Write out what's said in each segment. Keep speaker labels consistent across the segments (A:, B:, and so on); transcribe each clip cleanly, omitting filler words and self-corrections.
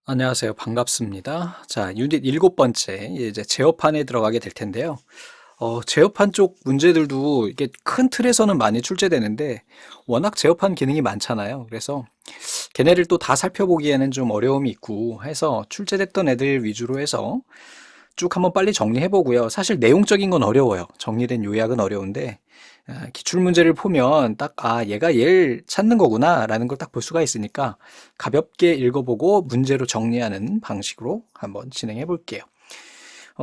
A: 안녕하세요. 반갑습니다. 자, 유닛 일곱 번째 이제 제어판에 들어가게 될 텐데요. 제어판 쪽 문제들도 이게 큰 틀에서는 많이 출제되는데 워낙 제어판 기능이 많잖아요. 그래서 걔네를 또 다 살펴보기에는 좀 어려움이 있고 해서 출제됐던 애들 위주로 해서 쭉 한번 빨리 정리해 보고요. 사실 내용적인 건 어려워요. 정리된 요약은 어려운데 기출 문제를 보면 딱 얘가 얘를 찾는 거구나라는 걸 딱 볼 수가 있으니까 가볍게 읽어보고 문제로 정리하는 방식으로 한번 진행해 볼게요.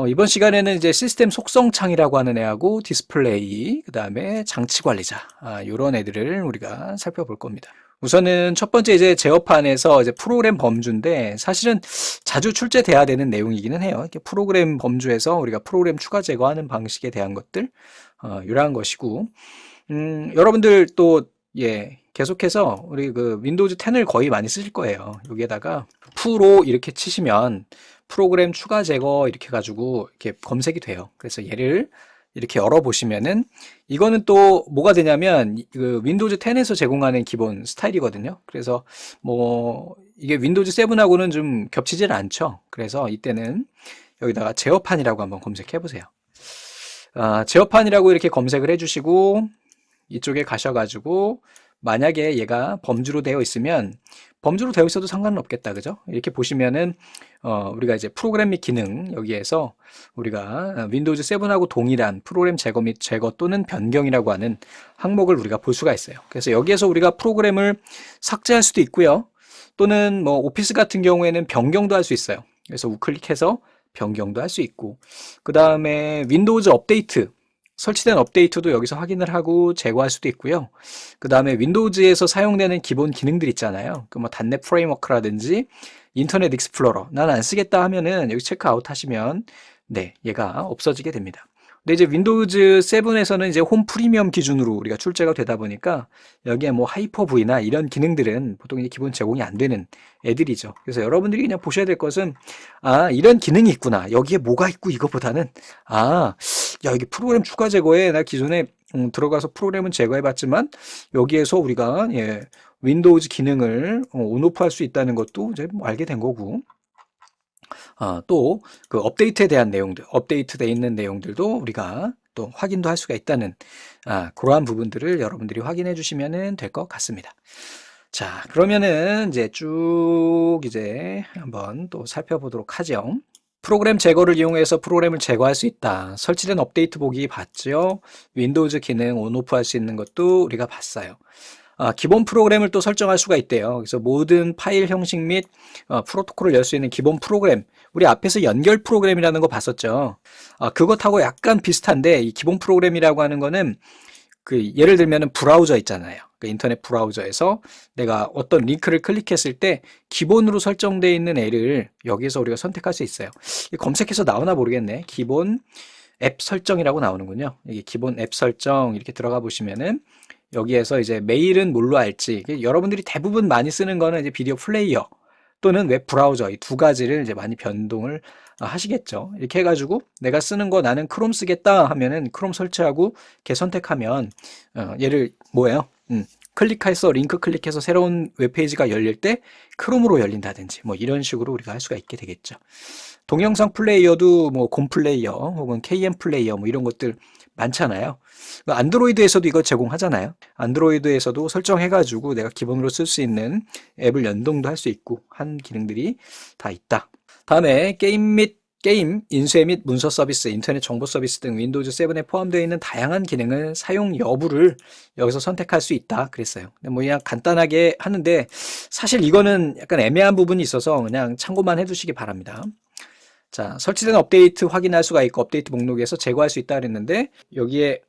A: 이번 시간에는 이제 시스템 속성 창이라고 하는 애하고 디스플레이, 그 다음에 장치 관리자, 이런 애들을 우리가 살펴볼 겁니다. 우선은 첫 번째 이제 제어판에서 이제 프로그램 범주인데 사실은 자주 출제돼야 되는 내용이기는 해요. 이렇게 프로그램 범주에서 우리가 프로그램 추가 제거하는 방식에 대한 것들, 이러한 것이고, 여러분들 또, 계속해서 우리 그 윈도우즈 10을 거의 많이 쓰실 거예요. 여기에다가 프로 이렇게 치시면 프로그램 추가 제거 이렇게 가지고 이렇게 검색이 돼요. 그래서 얘를 이렇게 열어보시면은 이거는 또 뭐가 되냐면 그 윈도우즈 10에서 제공하는 기본 스타일이거든요. 그래서 뭐 이게 윈도우즈 7하고는 좀 겹치질 않죠. 그래서 이때는 여기다가 제어판이라고 한번 검색해 보세요. 제어판이라고 이렇게 검색을 해주시고 이쪽에 가셔가지고 만약에 얘가 범주로 되어 있으면 범주로 되어 있어도 상관은 없겠다, 그죠? 이렇게 보시면은 우리가 이제 프로그램 및 기능 여기에서 우리가 윈도우즈 7하고 동일한 프로그램 제거 및 제거 또는 변경이라고 하는 항목을 우리가 볼 수가 있어요. 그래서 여기에서 우리가 프로그램을 삭제할 수도 있고요. 또는 뭐 오피스 같은 경우에는 변경도 할 수 있어요. 그래서 우클릭해서 변경도 할 수 있고, 그 다음에 윈도우즈 업데이트 설치된 업데이트도 여기서 확인을 하고 제거할 수도 있고요. 그 다음에 윈도우즈에서 사용되는 기본 기능들 있잖아요. 그 뭐 단넷 프레임워크라든지 인터넷 익스플로러 난 안 쓰겠다 하면은 여기 체크아웃 하시면 네, 얘가 없어지게 됩니다. 근데 이제 윈도우즈 7에서는 이제 홈 프리미엄 기준으로 우리가 출제가 되다 보니까 여기에 뭐 하이퍼 V나 이런 기능들은 보통 이제 기본 제공이 안 되는 애들이죠. 그래서 여러분들이 그냥 보셔야 될 것은 이런 기능이 있구나. 여기에 뭐가 있고 이거보다는 야, 여기 프로그램 추가 제거에 나 기존에 들어가서 프로그램은 제거해봤지만 여기에서 우리가 윈도우즈 기능을 온오프 할 수 있다는 것도 이제 뭐 알게 된 거고, 또 그 업데이트에 대한 내용들, 업데이트돼 있는 내용들도 우리가 또 확인도 할 수가 있다는 그러한 부분들을 여러분들이 확인해 주시면 될 것 같습니다. 자, 그러면은 이제 쭉 이제 한번 또 살펴보도록 하죠. 프로그램 제거를 이용해서 프로그램을 제거할 수 있다. 설치된 업데이트 보기 봤죠? 윈도우즈 기능 온오프 할 수 있는 것도 우리가 봤어요. 기본 프로그램을 또 설정할 수가 있대요. 그래서 모든 파일 형식 및 프로토콜을 열 수 있는 기본 프로그램. 우리 앞에서 연결 프로그램이라는 거 봤었죠. 그것하고 약간 비슷한데 이 기본 프로그램이라고 하는 거는 그 예를 들면은 브라우저 있잖아요. 그 인터넷 브라우저에서 내가 어떤 링크를 클릭했을 때 기본으로 설정되어 있는 애를 여기서 우리가 선택할 수 있어요. 검색해서 나오나 모르겠네. 기본 앱 설정이라고 나오는군요. 이게 기본 앱 설정 이렇게 들어가 보시면은 여기에서 이제 메일은 뭘로 할지, 여러분들이 대부분 많이 쓰는 거는 이제 비디오 플레이어 또는 웹 브라우저 이 두 가지를 이제 많이 변동을 하시겠죠. 이렇게 해가지고 내가 쓰는 거 나는 크롬 쓰겠다 하면은 크롬 설치하고 걔 선택하면 얘를 뭐예요? 클릭해서 링크 클릭해서 새로운 웹페이지가 열릴 때 크롬으로 열린다든지 뭐 이런 식으로 우리가 할 수가 있게 되겠죠. 동영상 플레이어도 뭐 곰 플레이어 혹은 KM 플레이어 뭐 이런 것들 많잖아요. 안드로이드에서도 이거 제공하잖아요. 안드로이드에서도 설정해가지고 내가 기본으로 쓸 수 있는 앱을 연동도 할 수 있고 한 기능들이 다 있다. 다음에 게임, 인쇄 및 문서 서비스, 인터넷 정보 서비스 등 윈도우즈 7에 포함되어 있는 다양한 기능을 사용 여부를 여기서 선택할 수 있다. 그랬어요. 뭐 그냥 간단하게 하는데 사실 이거는 약간 애매한 부분이 있어서 그냥 참고만 해두시기 바랍니다. 자, 설치된 업데이트 확인할 수가 있고 업데이트 목록에서 제거할 수 있다 그랬는데 여기에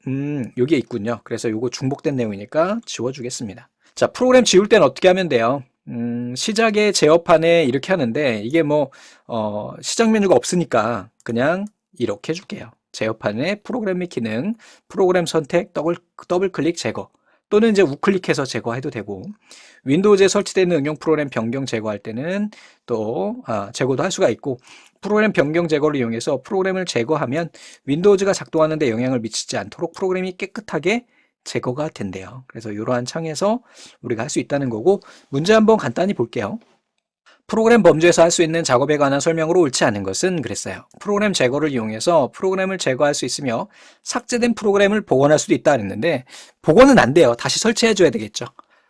A: 있군요. 그래서 요거 중복된 내용이니까 지워주겠습니다. 자, 프로그램 지울 때는 어떻게 하면 돼요? 시작의 제어판에 이렇게 하는데 이게 뭐 시작 메뉴가 없으니까 그냥 이렇게 해줄게요. 제어판에 프로그램 및 기능, 프로그램 선택, 더블 클릭 제거 또는 이제 우클릭해서 제거해도 되고, 윈도우즈에 설치되는 응용 프로그램 변경 제거할 때는 또 제거도 할 수가 있고, 프로그램 변경 제거를 이용해서 프로그램을 제거하면 윈도우즈가 작동하는 데 영향을 미치지 않도록 프로그램이 깨끗하게 제거가 된대요. 그래서 이러한 창에서 우리가 할 수 있다는 거고, 문제 한번 간단히 볼게요. 프로그램 범주에서 할 수 있는 작업에 관한 설명으로 옳지 않은 것은 그랬어요. 프로그램 제거를 이용해서 프로그램을 제거할 수 있으며 삭제된 프로그램을 복원할 수도 있다 그랬는데 복원은 안 돼요. 다시 설치해 줘야 되겠죠.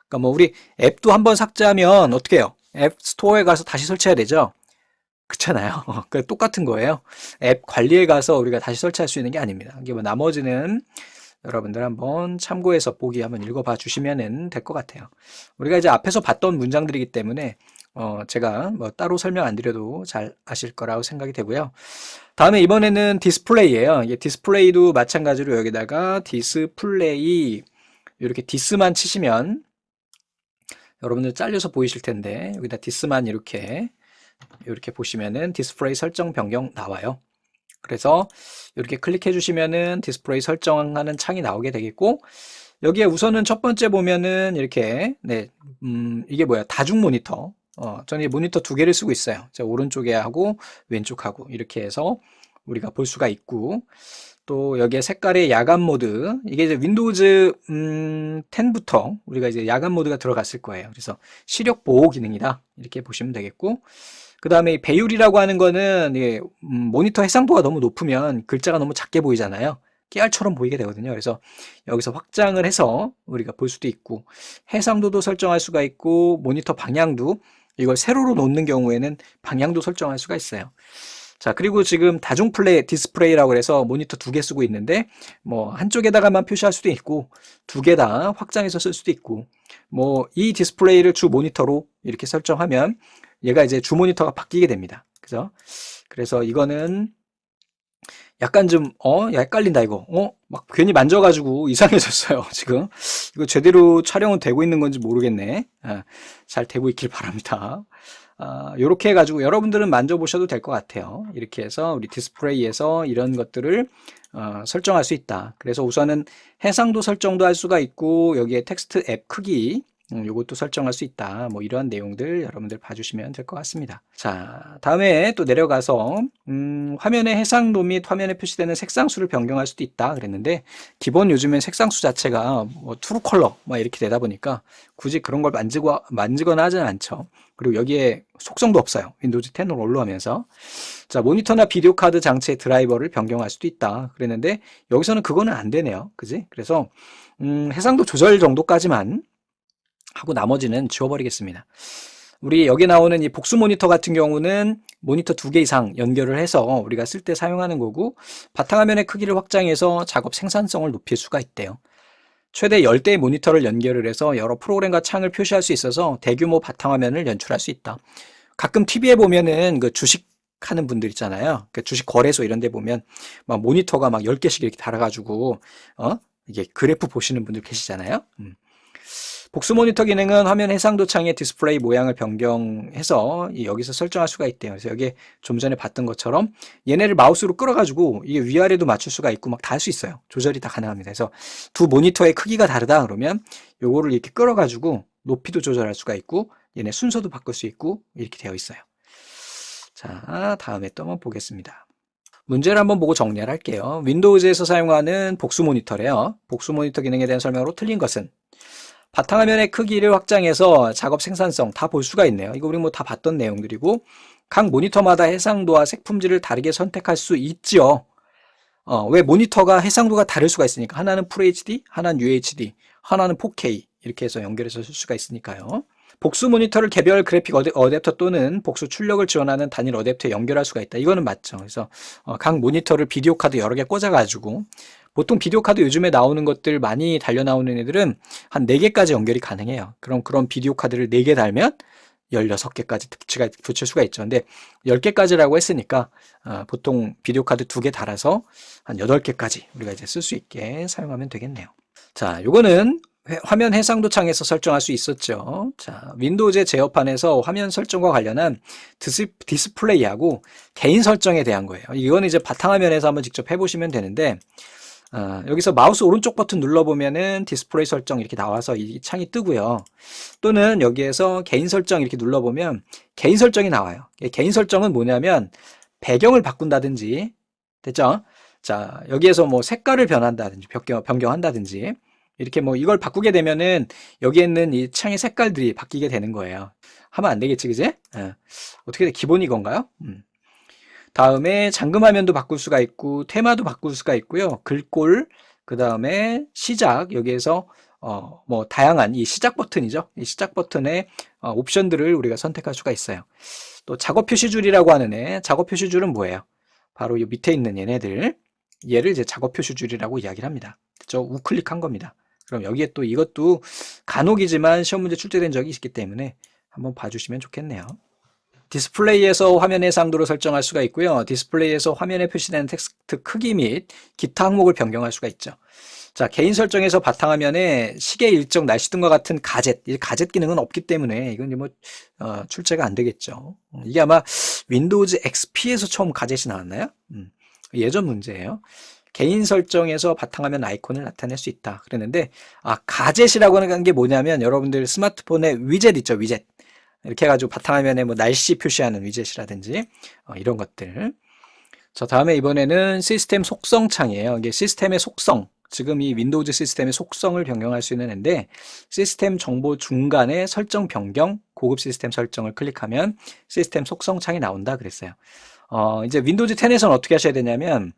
A: 그러니까 뭐 우리 앱도 한번 삭제하면 어떻게 해요? 앱 스토어에 가서 다시 설치해야 되죠. 그렇잖아요. 그 똑같은 거예요. 앱 관리에 가서 우리가 다시 설치할 수 있는 게 아닙니다. 이게 뭐 나머지는 여러분들 한번 참고해서 보기 한번 읽어봐 주시면 될 것 같아요. 우리가 이제 앞에서 봤던 문장들이기 때문에 제가 뭐 따로 설명 안 드려도 잘 아실 거라고 생각이 되고요. 다음에 이번에는 디스플레이예요. 이게 디스플레이도 마찬가지로 여기다가 디스플레이 이렇게 디스만 치시면 여러분들 잘려서 보이실 텐데 여기다 디스만 이렇게 보시면은 디스플레이 설정 변경 나와요. 그래서 이렇게 클릭해 주시면은 디스플레이 설정하는 창이 나오게 되겠고 여기에 우선은 첫 번째 보면은 이렇게 이게 뭐야 다중 모니터 저는 이 모니터 두 개를 쓰고 있어요. 자, 오른쪽에 하고 왼쪽하고 이렇게 해서 우리가 볼 수가 있고 또 여기에 색깔의 야간 모드 이게 이제 윈도우즈 10부터 우리가 이제 야간 모드가 들어갔을 거예요. 그래서 시력 보호 기능이다 이렇게 보시면 되겠고 그 다음에 배율이라고 하는 거는 모니터 해상도가 너무 높으면 글자가 너무 작게 보이잖아요. 깨알처럼 보이게 되거든요. 그래서 여기서 확장을 해서 우리가 볼 수도 있고 해상도도 설정할 수가 있고 모니터 방향도 이걸 세로로 놓는 경우에는 방향도 설정할 수가 있어요. 자, 그리고 지금 다중 플레이 디스플레이라고 해서 모니터 두 개 쓰고 있는데 뭐 한쪽에다가만 표시할 수도 있고 두 개 다 확장해서 쓸 수도 있고 뭐 이 디스플레이를 주 모니터로 이렇게 설정하면 얘가 이제 주 모니터가 바뀌게 됩니다. 그죠? 그래서 이거는 약간 좀 헷갈린다 이거. 막 괜히 만져가지고 이상해졌어요. 지금 이거 제대로 촬영은 되고 있는 건지 모르겠네. 잘 되고 있길 바랍니다. 요렇게 해가지고 여러분들은 만져보셔도 될 것 같아요. 이렇게 해서 우리 디스플레이에서 이런 것들을 설정할 수 있다. 그래서 우선은 해상도 설정도 할 수가 있고 여기에 텍스트 앱 크기 요것도 설정할 수 있다. 뭐 이러한 내용들 여러분들 봐주시면 될 것 같습니다. 자, 다음에 또 내려가서 화면의 해상도 및 화면에 표시되는 색상수를 변경할 수도 있다 그랬는데 기본 요즘엔 색상수 자체가 뭐 트루 컬러 막 이렇게 되다 보니까 굳이 그런 걸 만지거나 하지는 않죠. 그리고 여기에 속성도 없어요. 윈도우즈 10으로 올라오면서 자, 모니터나 비디오 카드 장치의 드라이버를 변경할 수도 있다 그랬는데 여기서는 그거는 안 되네요. 그지? 그래서 해상도 조절 정도까지만 하고 나머지는 지워버리겠습니다. 우리 여기 나오는 이 복수 모니터 같은 경우는 모니터 두 개 이상 연결을 해서 우리가 쓸 때 사용하는 거고 바탕화면의 크기를 확장해서 작업 생산성을 높일 수가 있대요. 최대 10대의 모니터를 연결을 해서 여러 프로그램과 창을 표시할 수 있어서 대규모 바탕화면을 연출할 수 있다. 가끔 TV에 보면은 그 주식 하는 분들 있잖아요. 그 주식 거래소 이런 데 보면 막 모니터가 막 10개씩 이렇게 달아가지고 이게 그래프 보시는 분들 계시잖아요. 복수 모니터 기능은 화면 해상도 창의 디스플레이 모양을 변경해서 여기서 설정할 수가 있대요. 그래서 여기에 좀 전에 봤던 것처럼 얘네를 마우스로 끌어가지고 이게 위아래도 맞출 수가 있고 막 다 할 수 있어요. 조절이 다 가능합니다. 그래서 두 모니터의 크기가 다르다 그러면 요거를 이렇게 끌어가지고 높이도 조절할 수가 있고 얘네 순서도 바꿀 수 있고 이렇게 되어 있어요. 자, 다음에 또 한번 보겠습니다. 문제를 한번 보고 정리를 할게요. 윈도우즈에서 사용하는 복수 모니터래요. 복수 모니터 기능에 대한 설명으로 틀린 것은 바탕화면의 크기를 확장해서 작업 생산성 다 볼 수가 있네요. 이거 우리 뭐 다 봤던 내용들이고 각 모니터마다 해상도와 색 품질을 다르게 선택할 수 있지요. 왜 모니터가 해상도가 다를 수가 있으니까 하나는 FHD, 하나는 UHD, 하나는 4K 이렇게 해서 연결해서 쓸 수가 있으니까요. 복수 모니터를 개별 그래픽 어댑터 또는 복수 출력을 지원하는 단일 어댑터에 연결할 수가 있다. 이거는 맞죠. 그래서 각 모니터를 비디오 카드 여러 개 꽂아가지고 보통 비디오 카드 요즘에 나오는 것들 많이 달려 나오는 애들은 한 4개까지 연결이 가능해요. 그럼 그런 비디오 카드를 4개 달면 16개까지 붙일 수가 있죠. 근데 10개까지라고 했으니까 보통 비디오 카드 2개 달아서 한 8개까지 우리가 이제 쓸 수 있게 사용하면 되겠네요. 자, 요거는 화면 해상도 창에서 설정할 수 있었죠. 자, 윈도우즈의 제어판에서 화면 설정과 관련한 디스플레이하고 개인 설정에 대한 거예요. 이건 이제 바탕화면에서 한번 직접 해보시면 되는데 여기서 마우스 오른쪽 버튼 눌러보면은 디스플레이 설정 이렇게 나와서 이 창이 뜨고요. 또는 여기에서 개인 설정 이렇게 눌러보면 개인 설정이 나와요. 개인 설정은 뭐냐면 배경을 바꾼다든지 됐죠? 자, 여기에서 뭐 색깔을 변한다든지 변경한다든지 이렇게 뭐 이걸 바꾸게 되면은 여기에 있는 이 창의 색깔들이 바뀌게 되는 거예요. 하면 안 되겠지, 그제? 예. 어떻게 돼? 기본이 이건가요? 다음에 잠금 화면도 바꿀 수가 있고 테마도 바꿀 수가 있고요. 글꼴, 그 다음에 시작, 여기에서 뭐 다양한 이 시작 버튼이죠. 이 시작 버튼의 옵션들을 우리가 선택할 수가 있어요. 또 작업 표시줄이라고 하는 작업 표시줄은 뭐예요? 바로 이 밑에 있는 얘네들, 얘를 이제 작업 표시줄이라고 이야기를 합니다. 그죠? 우클릭한 겁니다. 그럼 여기에 또 이것도 간혹이지만 시험 문제 출제된 적이 있기 때문에 한번 봐주시면 좋겠네요. 디스플레이에서 화면 해상도를 설정할 수가 있고요. 디스플레이에서 화면에 표시되는 텍스트 크기 및 기타 항목을 변경할 수가 있죠. 자, 개인 설정에서 바탕화면에 시계 일정, 날씨 등과 같은 가젯, 이 가젯 기능은 없기 때문에 이건 이제 뭐 출제가 안 되겠죠. 이게 아마 윈도우즈 XP에서 처음 가젯이 나왔나요? 예전 문제예요. 개인 설정에서 바탕화면 아이콘을 나타낼 수 있다. 그랬는데 가젯이라고 하는 게 뭐냐면 여러분들 스마트폰에 위젯 있죠, 위젯. 이렇게 해가지고 바탕화면에 뭐 날씨 표시하는 위젯이라든지 이런 것들. 자, 다음에 이번에는 시스템 속성 창이에요. 이게 시스템의 속성. 지금 이 윈도우즈 시스템의 속성을 변경할 수 있는 앤데 시스템 정보 중간에 설정 변경, 고급 시스템 설정을 클릭하면 시스템 속성 창이 나온다 그랬어요. 이제 윈도우즈 10에서는 어떻게 하셔야 되냐면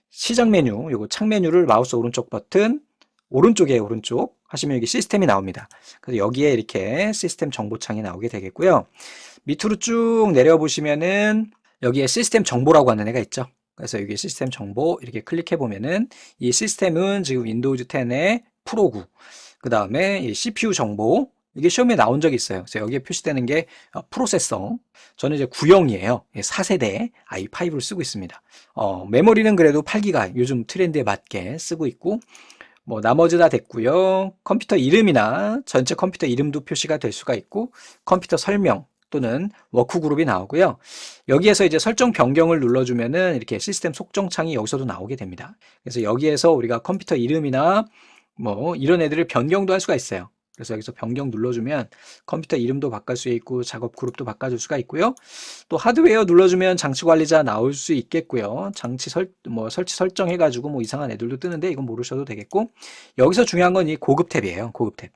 A: 시작 메뉴, 요거 창 메뉴를 마우스 오른쪽 버튼, 오른쪽 하시면 여기 시스템이 나옵니다. 그래서 여기에 이렇게 시스템 정보창이 나오게 되겠고요. 밑으로 쭉 내려보시면은 여기에 시스템 정보라고 하는 애가 있죠. 그래서 여기 시스템 정보 이렇게 클릭해 보면은 이 시스템은 지금 윈도우즈 10의 프로9, 그 다음에 이 CPU 정보, 이게 시험에 나온 적이 있어요. 그래서 여기에 표시되는 게 프로세서, 저는 이제 9형이에요. 4세대 i5를 쓰고 있습니다. 메모리는 그래도 8기가 요즘 트렌드에 맞게 쓰고 있고, 뭐 나머지 다 됐고요. 컴퓨터 이름이나 전체 컴퓨터 이름도 표시가 될 수가 있고, 컴퓨터 설명 또는 워크그룹이 나오고요. 여기에서 이제 설정 변경을 눌러주면은 이렇게 시스템 속정창이 여기서도 나오게 됩니다. 그래서 여기에서 우리가 컴퓨터 이름이나 뭐 이런 애들을 변경도 할 수가 있어요. 그래서 여기서 변경 눌러주면 컴퓨터 이름도 바꿀 수 있고 작업 그룹도 바꿔줄 수가 있고요. 또 하드웨어 눌러주면 장치 관리자 나올 수 있겠고요. 설치 설정해가지고 뭐 이상한 애들도 뜨는데 이건 모르셔도 되겠고, 여기서 중요한 건 이 고급 탭이에요. 고급 탭.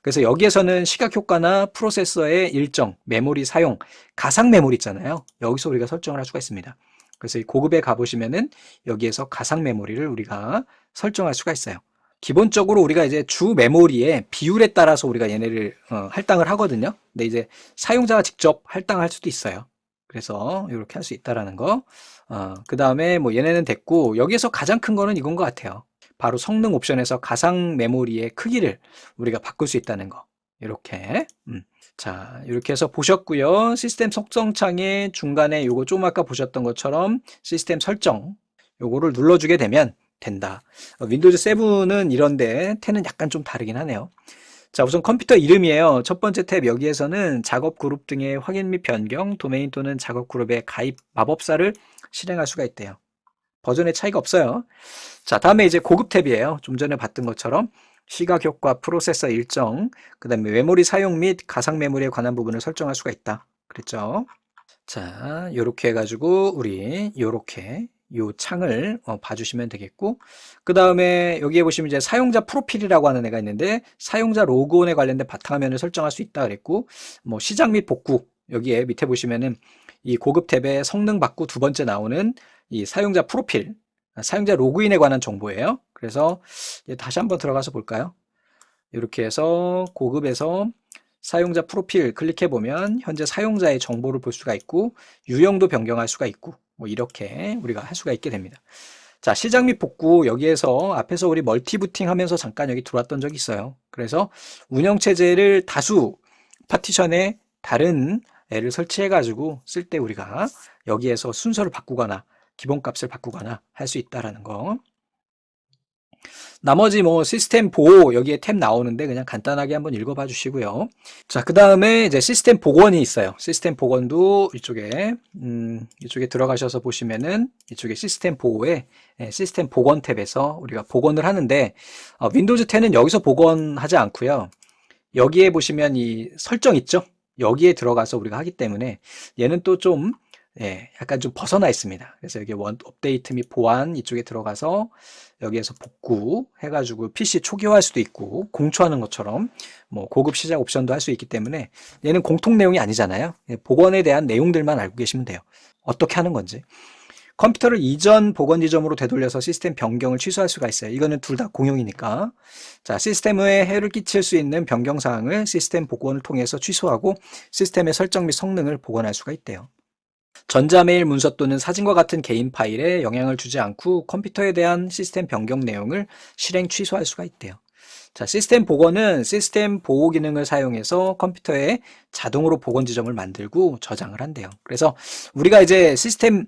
A: 그래서 여기에서는 시각 효과나 프로세서의 일정, 메모리 사용, 가상 메모리 있잖아요. 여기서 우리가 설정을 할 수가 있습니다. 그래서 이 고급에 가보시면은 여기에서 가상 메모리를 우리가 설정할 수가 있어요. 기본적으로 우리가 이제 주 메모리의 비율에 따라서 우리가 얘네를 할당을 하거든요. 근데 이제 사용자가 직접 할당할 수도 있어요. 그래서 이렇게 할 수 있다라는 거. 그 다음에 뭐 얘네는 됐고, 여기에서 가장 큰 거는 이건 것 같아요. 바로 성능 옵션에서 가상 메모리의 크기를 우리가 바꿀 수 있다는 거. 이렇게. 자, 이렇게 해서 보셨고요. 시스템 속성창의 중간에 요거 좀 아까 보셨던 것처럼 시스템 설정, 요거를 눌러주게 되면 된다. 윈도우즈 7은 이런데 10은 약간 좀 다르긴 하네요. 자, 우선 컴퓨터 이름이에요. 첫 번째 탭 여기에서는 작업 그룹 등의 확인 및 변경, 도메인 또는 작업 그룹의 가입 마법사를 실행할 수가 있대요. 버전의 차이가 없어요. 자, 다음에 이제 고급 탭이에요. 좀 전에 봤던 것처럼 시각 효과, 프로세서 일정, 그 다음에 메모리 사용 및 가상 메모리에 관한 부분을 설정할 수가 있다. 그랬죠? 자, 요렇게 해가지고 우리 요렇게 요 창을 봐주시면 되겠고, 그 다음에 여기에 보시면 이제 사용자 프로필이라고 하는 애가 있는데 사용자 로그온에 관련된 바탕화면을 설정할 수 있다 그랬고, 뭐 시작 및 복구, 여기에 밑에 보시면은 이 고급 탭에 성능 받고 두 번째 나오는 이 사용자 프로필, 사용자 로그인에 관한 정보예요. 그래서 다시 한번 들어가서 볼까요? 이렇게 해서 고급에서 사용자 프로필 클릭해 보면 현재 사용자의 정보를 볼 수가 있고 유형도 변경할 수가 있고 뭐 이렇게 우리가 할 수가 있게 됩니다. 자, 시작 및 복구, 여기에서 앞에서 우리 멀티부팅 하면서 잠깐 여기 들어왔던 적이 있어요. 그래서 운영체제를 다수 파티션에 다른 애를 설치해 가지고 쓸 때 우리가 여기에서 순서를 바꾸거나 기본값을 바꾸거나 할 수 있다라는 거. 나머지 뭐 시스템 보호 여기에 탭 나오는데 그냥 간단하게 한번 읽어봐 주시고요. 자, 그 다음에 이제 시스템 복원이 있어요. 시스템 복원도 이쪽에 들어가셔서 보시면은 이쪽에 시스템 보호에 시스템 복원 탭에서 우리가 복원을 하는데 윈도우즈 10은 여기서 복원하지 않고요. 여기에 보시면 이 설정 있죠? 여기에 들어가서 우리가 하기 때문에 얘는 또 좀 예, 약간 좀 벗어나 있습니다. 그래서 여기 업데이트 및 보안 이쪽에 들어가서 여기에서 복구 해가지고 PC 초기화할 수도 있고 공초하는 것처럼 뭐 고급 시작 옵션도 할 수 있기 때문에 얘는 공통 내용이 아니잖아요. 예, 복원에 대한 내용들만 알고 계시면 돼요. 어떻게 하는 건지. 컴퓨터를 이전 복원 지점으로 되돌려서 시스템 변경을 취소할 수가 있어요. 이거는 둘 다 공용이니까. 자, 시스템에 해를 끼칠 수 있는 변경 사항을 시스템 복원을 통해서 취소하고 시스템의 설정 및 성능을 복원할 수가 있대요. 전자메일 문서 또는 사진과 같은 개인 파일에 영향을 주지 않고 컴퓨터에 대한 시스템 변경 내용을 실행 취소할 수가 있대요. 자, 시스템 복원은 시스템 보호 기능을 사용해서 컴퓨터에 자동으로 복원 지점을 만들고 저장을 한대요. 그래서 우리가 이제 시스템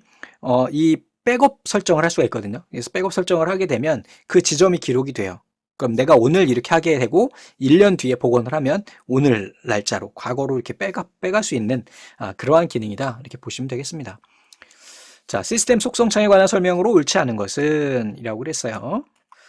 A: 이 백업 설정을 할 수가 있거든요. 그래서 백업 설정을 하게 되면 그 지점이 기록이 돼요. 그럼 내가 오늘 이렇게 하게 되고 1년 뒤에 복원을 하면 오늘 날짜로 과거로 이렇게 빼갈 수 있는 그러한 기능이다. 이렇게 보시면 되겠습니다. 자, 시스템 속성 창에 관한 설명으로 옳지 않은 것은 이라고 그랬어요.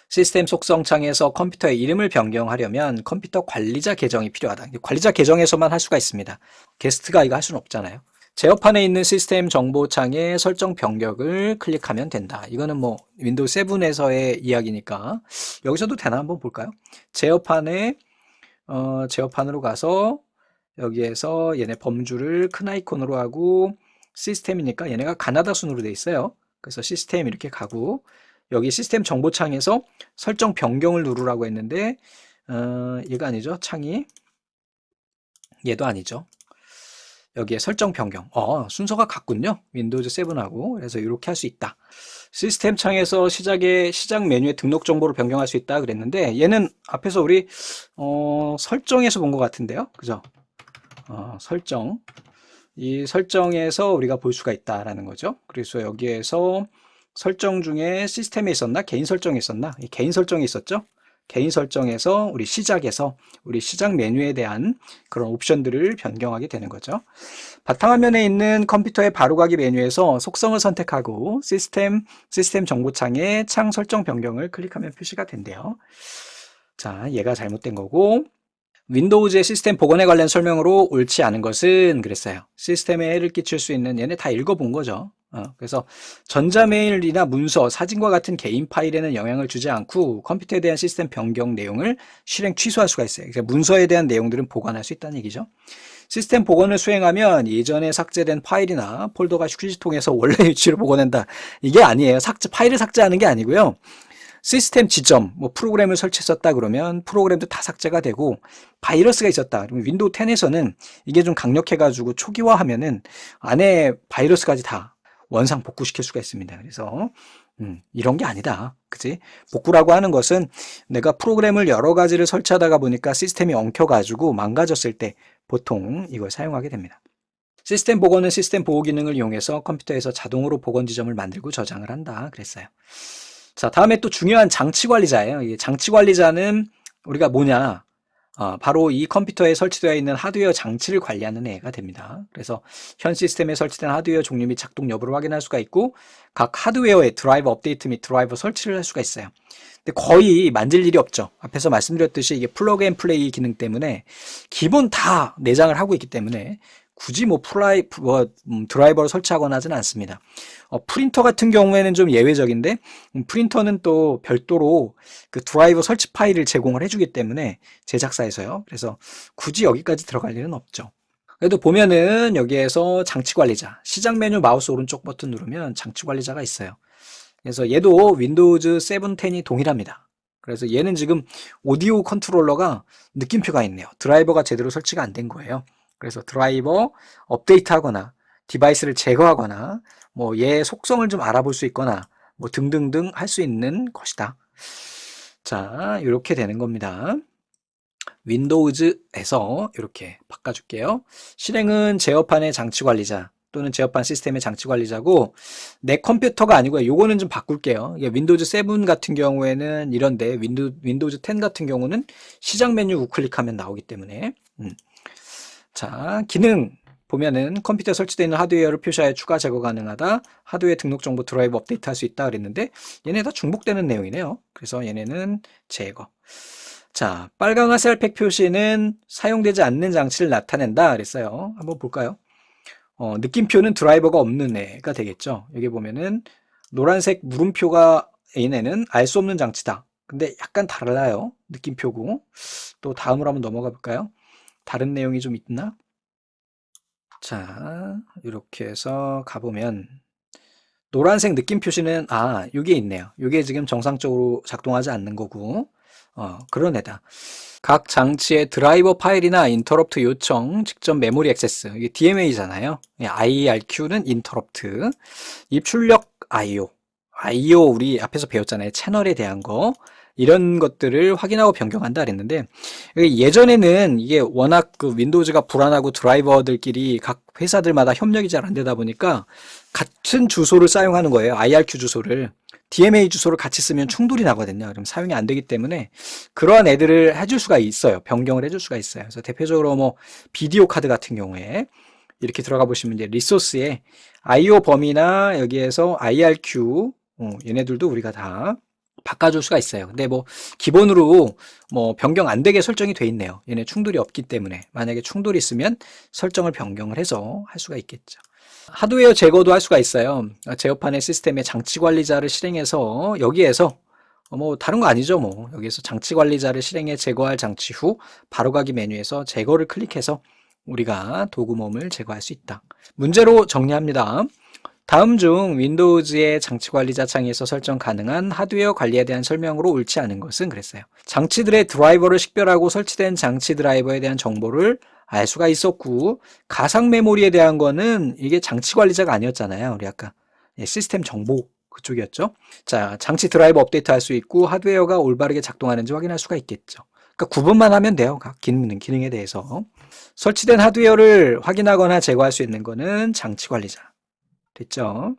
A: 시스템 속성 창에서 컴퓨터의 이름을 변경하려면 컴퓨터 관리자 계정이 필요하다. 관리자 계정에서만 할 수가 있습니다. 게스트가 이거 할 수는 없잖아요. 제어판에 있는 시스템 정보창에 설정 변경을 클릭하면 된다. 이거는 뭐 윈도우 7에서의 이야기니까 여기서도 되나 한번 볼까요? 제어판으로 가서 여기에서 얘네 범주를 큰 아이콘으로 하고 시스템이니까 얘네가 가나다 순으로 돼 있어요. 그래서 시스템 이렇게 가고 여기 시스템 정보창에서 설정 변경을 누르라고 했는데 얘가 아니죠. 창이 얘도 아니죠. 여기에 설정 변경. 순서가 같군요. 윈도우즈 7하고. 그래서 이렇게 할 수 있다. 시스템 창에서 시작 메뉴에 등록 정보를 변경할 수 있다 그랬는데 얘는 앞에서 우리 설정에서 본 것 같은데요. 그죠? 설정. 이 설정에서 우리가 볼 수가 있다라는 거죠. 그래서 여기에서 설정 중에 시스템에 있었나? 개인 설정에 있었나? 개인 설정에 있었죠? 개인 설정에서 우리 시작 메뉴에 대한 그런 옵션들을 변경하게 되는 거죠. 바탕화면에 있는 컴퓨터의 바로가기 메뉴에서 속성을 선택하고 시스템 정보창에 창 설정 변경을 클릭하면 표시가 된대요. 자, 얘가 잘못된 거고 윈도우즈의 시스템 복원에 관련 설명으로 옳지 않은 것은 그랬어요. 시스템에 해를 끼칠 수 있는 얘네 다 읽어본 거죠. 그래서 전자메일이나 문서, 사진과 같은 개인 파일에는 영향을 주지 않고 컴퓨터에 대한 시스템 변경 내용을 실행 취소할 수가 있어요. 그래서 문서에 대한 내용들은 보관할 수 있다는 얘기죠. 시스템 복원을 수행하면 예전에 삭제된 파일이나 폴더가 휴지통에서 원래 위치로 복원한다. 이게 아니에요. 파일을 삭제하는 게 아니고요. 시스템 지점, 뭐 프로그램을 설치했었다 그러면 프로그램도 다 삭제가 되고 바이러스가 있었다. 그러면 윈도우 10에서는 이게 좀 강력해가지고 초기화하면은 안에 바이러스까지 다 원상 복구시킬 수가 있습니다. 그래서 이런 게 아니다. 그치? 복구라고 하는 것은 내가 프로그램을 여러 가지를 설치하다가 보니까 시스템이 엉켜가지고 망가졌을 때 보통 이걸 사용하게 됩니다. 시스템 복원은 시스템 보호 기능을 이용해서 컴퓨터에서 자동으로 복원 지점을 만들고 저장을 한다. 그랬어요. 자, 다음에 또 중요한 장치 관리자예요. 이 장치 관리자는 우리가 뭐냐? 바로 이 컴퓨터에 설치되어 있는 하드웨어 장치를 관리하는 애가 됩니다. 그래서 현 시스템에 설치된 하드웨어 종류 및 작동 여부를 확인할 수가 있고 각 하드웨어의 드라이버 업데이트 및 드라이버 설치를 할 수가 있어요. 근데 거의 만질 일이 없죠. 앞에서 말씀드렸듯이 이게 플러그 앤 플레이 기능 때문에 기본 다 내장을 하고 있기 때문에 굳이 드라이버를 설치하거나 하지는 않습니다. 프린터 같은 경우에는 좀 예외적인데 프린터는 또 별도로 그 드라이버 설치 파일을 제공을 해주기 때문에 제작사에서요. 그래서 굳이 여기까지 들어갈 일은 없죠. 그래도 보면은 여기에서 장치 관리자, 시작 메뉴 마우스 오른쪽 버튼 누르면 장치 관리자가 있어요. 그래서 얘도 윈도우즈 7, 10이 동일합니다. 그래서 얘는 지금 오디오 컨트롤러가 느낌표가 있네요. 드라이버가 제대로 설치가 안 된 거예요. 그래서 드라이버 업데이트하거나 디바이스를 제거하거나 뭐 얘 속성을 좀 알아볼 수 있거나 뭐 등등등 할 수 있는 것이다. 자, 이렇게 되는 겁니다. 윈도우즈에서 이렇게 바꿔줄게요. 실행은 제어판의 장치 관리자 또는 제어판 시스템의 장치 관리자고 내 컴퓨터가 아니고요. 요거는 좀 바꿀게요. 이게 윈도우즈 7 같은 경우에는 이런데 윈도우즈 10 같은 경우는 시작 메뉴 우클릭하면 나오기 때문에 자, 기능 보면은 컴퓨터에 설치되어 있는 하드웨어를 표시하여 추가 제거 가능하다. 하드웨어 등록 정보 드라이브 업데이트 할 수 있다 그랬는데 얘네 다 중복되는 내용이네요. 그래서 얘네는 제거. 자, 빨강 화살팩 표시는 사용되지 않는 장치를 나타낸다 그랬어요. 한번 볼까요? 느낌표는 드라이버가 없는 애가 되겠죠. 여기 보면은 노란색 물음표가 얘네는 알 수 없는 장치다. 근데 약간 달라요. 느낌표고. 또 다음으로 한번 넘어가 볼까요? 다른 내용이 좀 있나? 자, 이렇게 해서 가보면 노란색 느낌 표시는 요게 있네요. 요게 지금 정상적으로 작동하지 않는 거고 그런 애다. 각 장치의 드라이버 파일이나 인터럽트 요청, 직접 메모리 액세스, 이게 DMA잖아요. IRQ는 인터럽트, 입출력 IO 우리 앞에서 배웠잖아요. 채널에 대한 거. 이런 것들을 확인하고 변경한다 그랬는데 예전에는 이게 워낙 그 윈도우즈가 불안하고 드라이버들끼리 각 회사들마다 협력이 잘 안 되다 보니까 같은 주소를 사용하는 거예요. IRQ 주소를. DMA 주소를 같이 쓰면 충돌이 나거든요. 그럼 사용이 안 되기 때문에 그러한 애들을 해줄 수가 있어요. 변경을 해줄 수가 있어요. 그래서 대표적으로 뭐 비디오 카드 같은 경우에 이렇게 들어가 보시면 이제 리소스에 IO 범위나 여기에서 IRQ 얘네들도 우리가 다 바꿔줄 수가 있어요. 근데 뭐 기본으로 뭐 변경 안 되게 설정이 돼 있네요. 얘네 충돌이 없기 때문에 만약에 충돌이 있으면 설정을 변경을 해서 할 수가 있겠죠. 하드웨어 제거도 할 수가 있어요. 제어판의 시스템의 장치 관리자를 실행해서 여기에서 뭐 다른 거 아니죠. 뭐 여기에서 장치 관리자를 실행해 제거할 장치 후 바로가기 메뉴에서 제거를 클릭해서 우리가 도구mom을 제거할 수 있다. 문제로 정리합니다. 다음 중 윈도우즈의 장치 관리자 창에서 설정 가능한 하드웨어 관리에 대한 설명으로 옳지 않은 것은 그랬어요. 장치들의 드라이버를 식별하고 설치된 장치 드라이버에 대한 정보를 알 수가 있었고 가상 메모리에 대한 거는 이게 장치 관리자가 아니었잖아요. 우리 아까 시스템 정보 그쪽이었죠. 자, 장치 드라이버 업데이트 할 수 있고 하드웨어가 올바르게 작동하는지 확인할 수가 있겠죠. 그러니까 구분만 하면 돼요. 각 기능에 대해서. 설치된 하드웨어를 확인하거나 제거할 수 있는 거는 장치 관리자. 됐죠?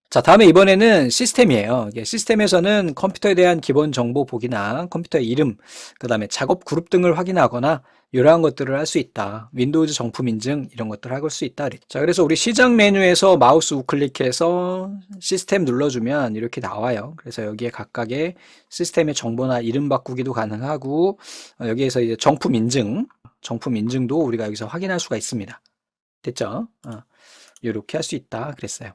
A: 자, 다음에 이번에는 시스템이에요. 시스템에서는 컴퓨터에 대한 기본 정보 보기나 컴퓨터의 이름, 그 다음에 작업 그룹 등을 확인하거나 이러한 것들을 할 수 있다. 윈도우즈 정품 인증 이런 것들을 할 수 있다. 자, 그래서 우리 시작 메뉴에서 마우스 우클릭해서 시스템 눌러주면 이렇게 나와요. 그래서 여기에 각각의 시스템의 정보나 이름 바꾸기도 가능하고 여기에서 이제 정품 인증도 우리가 여기서 확인할 수가 있습니다. 됐죠? 이렇게 할 수 있다 그랬어요.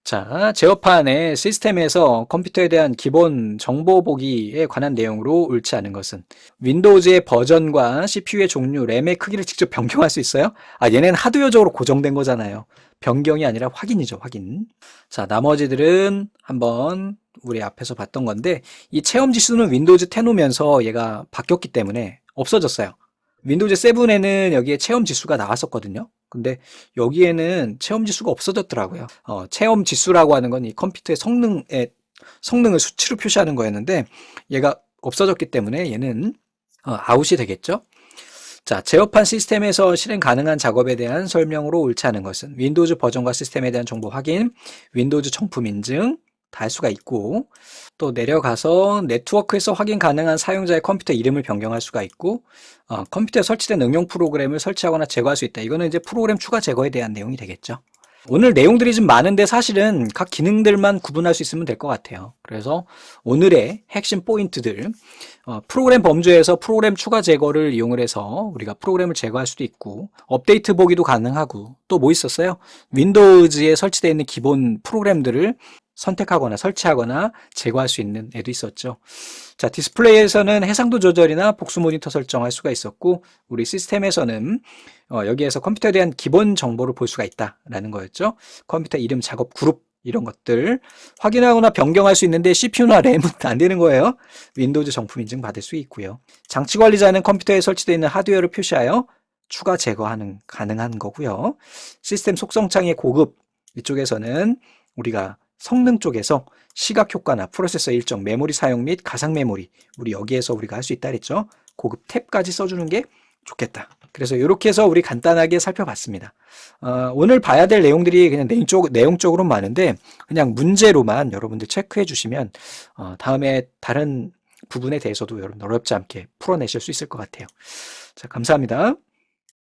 A: 자, 제어판의 시스템에서 컴퓨터에 대한 기본 정보 보기에 관한 내용으로 옳지 않은 것은 윈도우즈의 버전과 CPU의 종류, 램의 크기를 직접 변경할 수 있어요? 얘는 하드웨어적으로 고정된 거잖아요. 변경이 아니라 확인이죠, 확인. 자, 나머지들은 한번 우리 앞에서 봤던 건데 이 체험 지수는 윈도우즈 10 오면서 얘가 바뀌었기 때문에 없어졌어요. 윈도우즈 7에는 여기에 체험 지수가 나왔었거든요. 근데 여기에는 체험 지수가 없어졌더라고요. 체험 지수라고 하는 건 이 컴퓨터의 성능을 수치로 표시하는 거였는데 얘가 없어졌기 때문에 얘는 아웃이 되겠죠. 자, 제어판 시스템에서 실행 가능한 작업에 대한 설명으로 옳지 않은 것은 윈도우즈 버전과 시스템에 대한 정보 확인, 윈도우즈 정품 인증 다 할 수가 있고 또 내려가서 네트워크에서 확인 가능한 사용자의 컴퓨터 이름을 변경할 수가 있고 컴퓨터에 설치된 응용 프로그램을 설치하거나 제거할 수 있다. 이거는 이제 프로그램 추가 제거에 대한 내용이 되겠죠. 오늘 내용들이 좀 많은데 사실은 각 기능들만 구분할 수 있으면 될 것 같아요. 그래서 오늘의 핵심 포인트들 프로그램 범주에서 프로그램 추가 제거를 이용을 해서 우리가 프로그램을 제거할 수도 있고 업데이트 보기도 가능하고 또 뭐 있었어요? 윈도우즈에 설치되어 있는 기본 프로그램들을 선택하거나 설치하거나 제거할 수 있는 애도 있었죠. 자, 디스플레이에서는 해상도 조절이나 복수 모니터 설정할 수가 있었고 우리 시스템에서는 여기에서 컴퓨터에 대한 기본 정보를 볼 수가 있다라는 거였죠. 컴퓨터 이름, 작업 그룹 이런 것들 확인하거나 변경할 수 있는데 CPU나 램은 안 되는 거예요. 윈도우즈 정품 인증 받을 수 있고요. 장치 관리자는 컴퓨터에 설치되어 있는 하드웨어를 표시하여 추가 제거하는 가능한 거고요. 시스템 속성창의 고급 이쪽에서는 우리가 성능 쪽에서 시각 효과나 프로세서 일정, 메모리 사용 및 가상 메모리 우리 여기에서 우리가 할 수 있다 그랬죠. 고급 탭까지 써주는 게 좋겠다. 그래서 이렇게 해서 우리 간단하게 살펴봤습니다. 오늘 봐야 될 내용들이 그냥 내용적으로 많은데 그냥 문제로만 여러분들 체크해 주시면 다음에 다른 부분에 대해서도 여러분 어렵지 않게 풀어내실 수 있을 것 같아요. 자, 감사합니다.